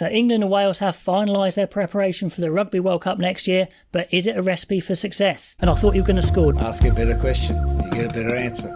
So England and Wales have finalised their preparation for the Rugby World Cup next year, but is it a recipe for success? And I thought you were going to score. Ask a better question, you get a better answer.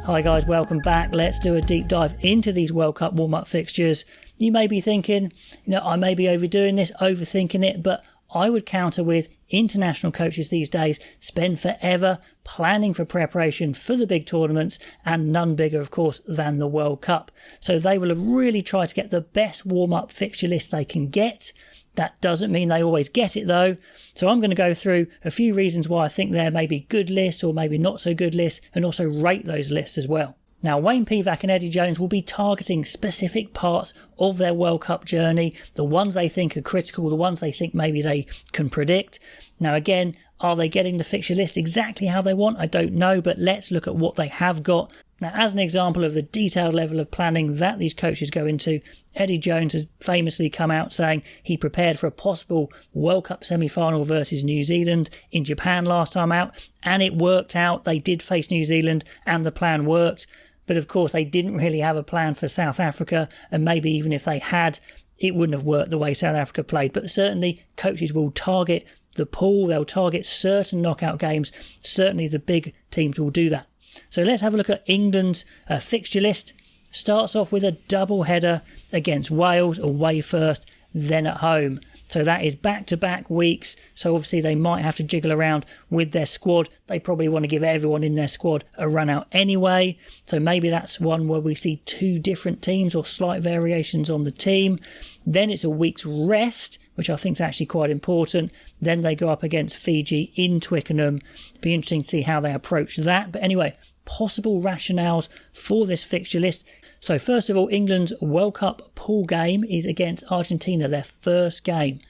Hi guys, welcome back. Let's do a deep dive into these World Cup warm-up fixtures. You may be thinking, I may be overdoing this, overthinking it, but I would counter with international coaches these days spend forever planning for preparation for the big tournaments, and none bigger, of course, than the World Cup. So they will have really tried to get the best warm-up fixture list they can get. That doesn't mean they always get it though. So I'm going to go through a few reasons why I think there may be good lists or maybe not so good lists, and also rate those lists as well. Now, Wayne Pivac and Eddie Jones will be targeting specific parts of their World Cup journey, the ones they think are critical, the ones they think maybe they can predict. Now, again, are they getting the fixture list exactly how they want? I don't know, but let's look at what they have got. Now, as an example of the detailed level of planning that these coaches go into, Eddie Jones has famously come out saying he prepared for a possible World Cup semi-final versus New Zealand in Japan last time out, and it worked out. They did face New Zealand and the plan worked. But of course, they didn't really have a plan for South Africa, and maybe even if they had, it wouldn't have worked the way South Africa played. But certainly, coaches will target the pool, they'll target certain knockout games. Certainly, the big teams will do that. So let's have a look at England's fixture list. Starts off with a double header against Wales, away first, then at home. So that is back-to-back weeks. So obviously they might have to jiggle around with their squad. They probably want to give everyone in their squad a run out anyway. So maybe that's one where we see two different teams or slight variations on the team. Then it's a week's rest, which I think is actually quite important. Then they go up against Fiji in Twickenham. It'd be interesting to see how they approach that. But anyway, possible rationales for this fixture list. So first of all, England's World Cup pool game is against Argentina, their first game.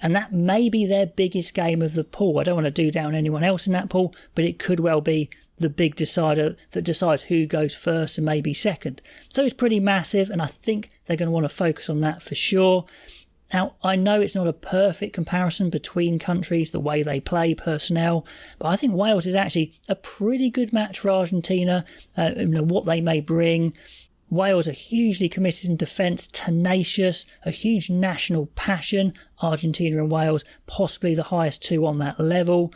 And that may be their biggest game of the pool. I don't want to do down anyone else in that pool, but it could well be the big decider that decides who goes first and maybe second. So it's pretty massive, and I think they're going to want to focus on that for sure. Now, I know it's not a perfect comparison between countries, the way they play, personnel, but I think Wales is actually a pretty good match for Argentina, what they may bring. Wales are hugely committed in defence, tenacious, a huge national passion. Argentina and Wales, possibly the highest two on that level.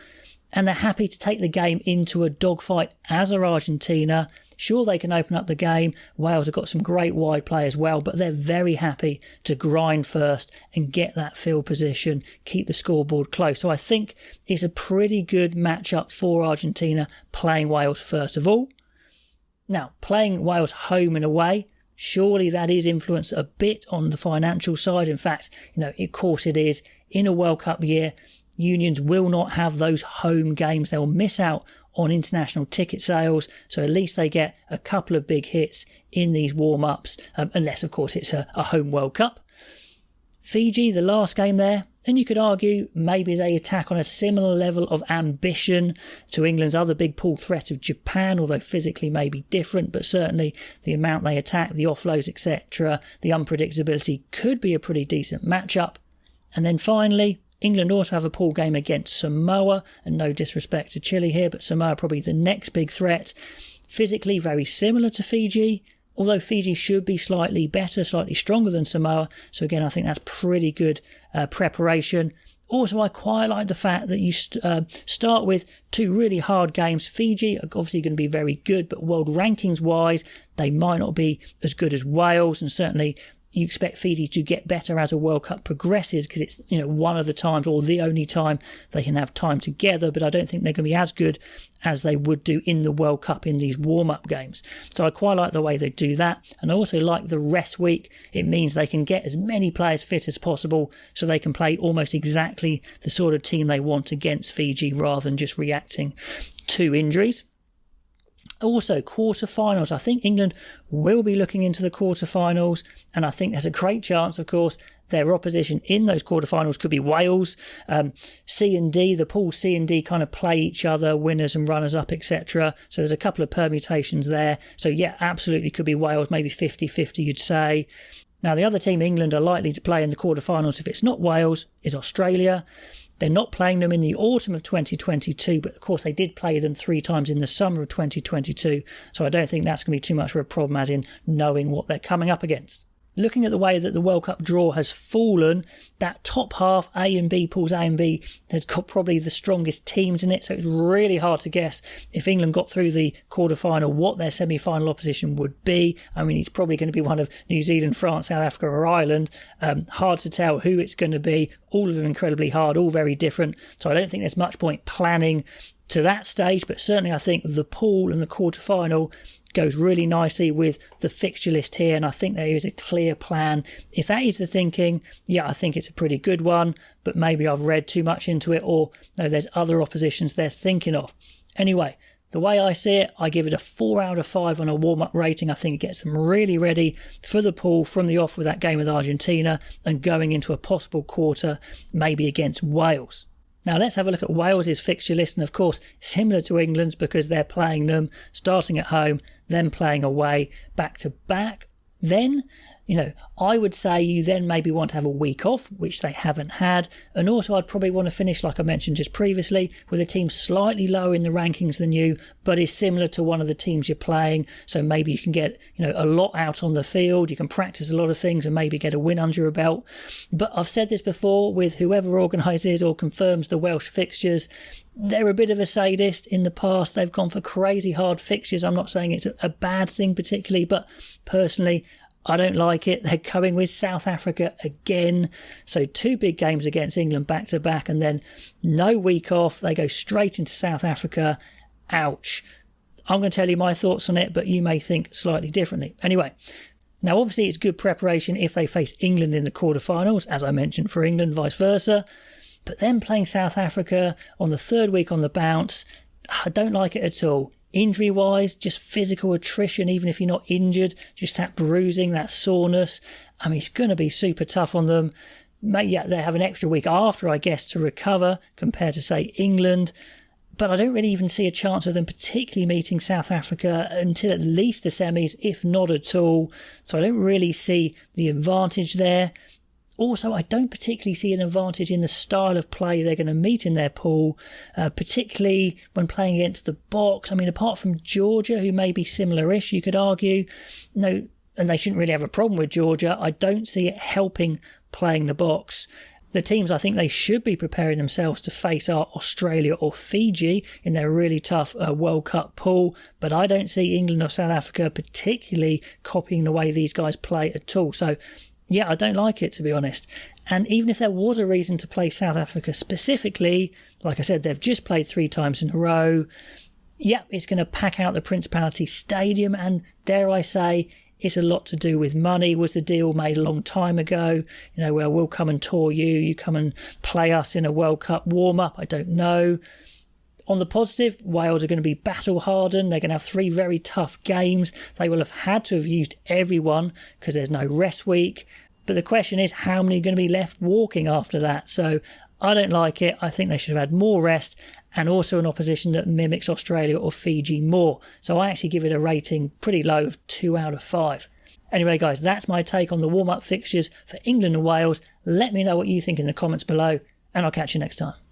And they're happy to take the game into a dogfight, as are Argentina. Sure, they can open up the game. Wales have got some great wide play as well, but they're very happy to grind first and get that field position, keep the scoreboard close. So I think it's a pretty good matchup for Argentina, playing Wales first of all. Now, playing Wales home and away, surely that is influenced a bit on the financial side. In fact, of course it is. In a World Cup year, unions will not have those home games. They'll miss out on international ticket sales. So at least they get a couple of big hits in these warm-ups, unless, of course, it's a home World Cup. Fiji, the last game there, and you could argue maybe they attack on a similar level of ambition to England's other big pool threat of Japan, although physically may be different, but certainly the amount they attack, the offloads, etc., the unpredictability could be a pretty decent matchup. And then finally, England also have a pool game against Samoa, and no disrespect to Chile here, but Samoa probably the next big threat. Physically very similar to Fiji, although Fiji should be slightly better, slightly stronger than Samoa. So again, I think that's pretty good preparation. Also, I quite like the fact that you start with two really hard games. Fiji are obviously going to be very good, but world rankings wise, they might not be as good as Wales, and certainly you expect Fiji to get better as a World Cup progresses, because it's one of the times, or the only time, they can have time together, but I don't think they're going to be as good as they would do in the World Cup in these warm-up games. So I quite like the way they do that, and I also like the rest week. It means they can get as many players fit as possible, so they can play almost exactly the sort of team they want against Fiji, rather than just reacting to injuries. Also, quarterfinals. I think England will be looking into the quarterfinals, and I think there's a great chance, of course, their opposition in those quarterfinals could be Wales. C and D, the pool C and D kind of play each other, winners and runners up, etc. So there's a couple of permutations there. So yeah, absolutely could be Wales, maybe 50-50 you'd say. Now the other team England are likely to play in the quarterfinals, if it's not Wales, is Australia. They're not playing them in the autumn of 2022, but of course they did play them 3 times in the summer of 2022. So I don't think that's going to be too much of a problem, as in knowing what they're coming up against. Looking at the way that the World Cup draw has fallen, that top half, A and B, pools A and B, has got probably the strongest teams in it. So it's really hard to guess if England got through the quarterfinal, what their semi-final opposition would be. I mean, it's probably going to be one of New Zealand, France, South Africa or Ireland. Hard to tell who it's going to be. All of them incredibly hard, all very different. So I don't think there's much point planning to that stage, but certainly I think the pool and the quarterfinal goes really nicely with the fixture list here, and I think there is a clear plan. If that is the thinking, I think it's a pretty good one, but maybe I've read too much into it, or no, there's other oppositions they're thinking of. Anyway, the way I see it, I give it a 4 out of 5 on a warm-up rating. I think it gets them really ready for the pool from the off with that game with Argentina and going into a possible quarter, maybe against Wales. Now let's have a look at Wales's fixture list, and of course similar to England's because they're playing them starting at home, then playing away back to back. Then, I would say you then maybe want to have a week off, which they haven't had. And also I'd probably want to finish, like I mentioned just previously, with a team slightly lower in the rankings than you, but is similar to one of the teams you're playing. So maybe you can get, a lot out on the field. You can practice a lot of things and maybe get a win under your belt. But I've said this before with whoever organises or confirms the Welsh fixtures, they're a bit of a sadist in the past. They've gone for crazy hard fixtures. I'm not saying it's a bad thing particularly, but personally, I don't like it. They're coming with South Africa again. So 2 big games against England back to back and then no week off. They go straight into South Africa. Ouch. I'm going to tell you my thoughts on it, but you may think slightly differently. Anyway, now obviously it's good preparation if they face England in the quarterfinals, as I mentioned for England, vice versa. But then playing South Africa on the 3rd week on the bounce, I don't like it at all. Injury-wise, just physical attrition, even if you're not injured, just that bruising, that soreness. I mean, it's going to be super tough on them. They have an extra week after, I guess, to recover compared to, say, England. But I don't really even see a chance of them particularly meeting South Africa until at least the semis, if not at all. So I don't really see the advantage there. Also, I don't particularly see an advantage in the style of play they're going to meet in their pool, particularly when playing against the box. I mean, apart from Georgia, who may be similar-ish, you could argue, and they shouldn't really have a problem with Georgia, I don't see it helping playing the box. The teams I think they should be preparing themselves to face are Australia or Fiji in their really tough World Cup pool, but I don't see England or South Africa particularly copying the way these guys play at all. So I don't like it, to be honest. And even if there was a reason to play South Africa specifically, like I said, they've just played 3 times in a row. It's going to pack out the Principality Stadium, and dare I say, it's a lot to do with money. Was the deal made a long time ago? Well, we'll come and tour you. You come and play us in a World Cup warm-up. I don't know. On the positive, Wales are going to be battle-hardened. They're going to have 3 very tough games. They will have had to have used everyone because there's no rest week. But the question is, how many are going to be left walking after that? So I don't like it. I think they should have had more rest and also an opposition that mimics Australia or Fiji more. So I actually give it a rating pretty low of 2 out of 5. Anyway, guys, that's my take on the warm-up fixtures for England and Wales. Let me know what you think in the comments below, and I'll catch you next time.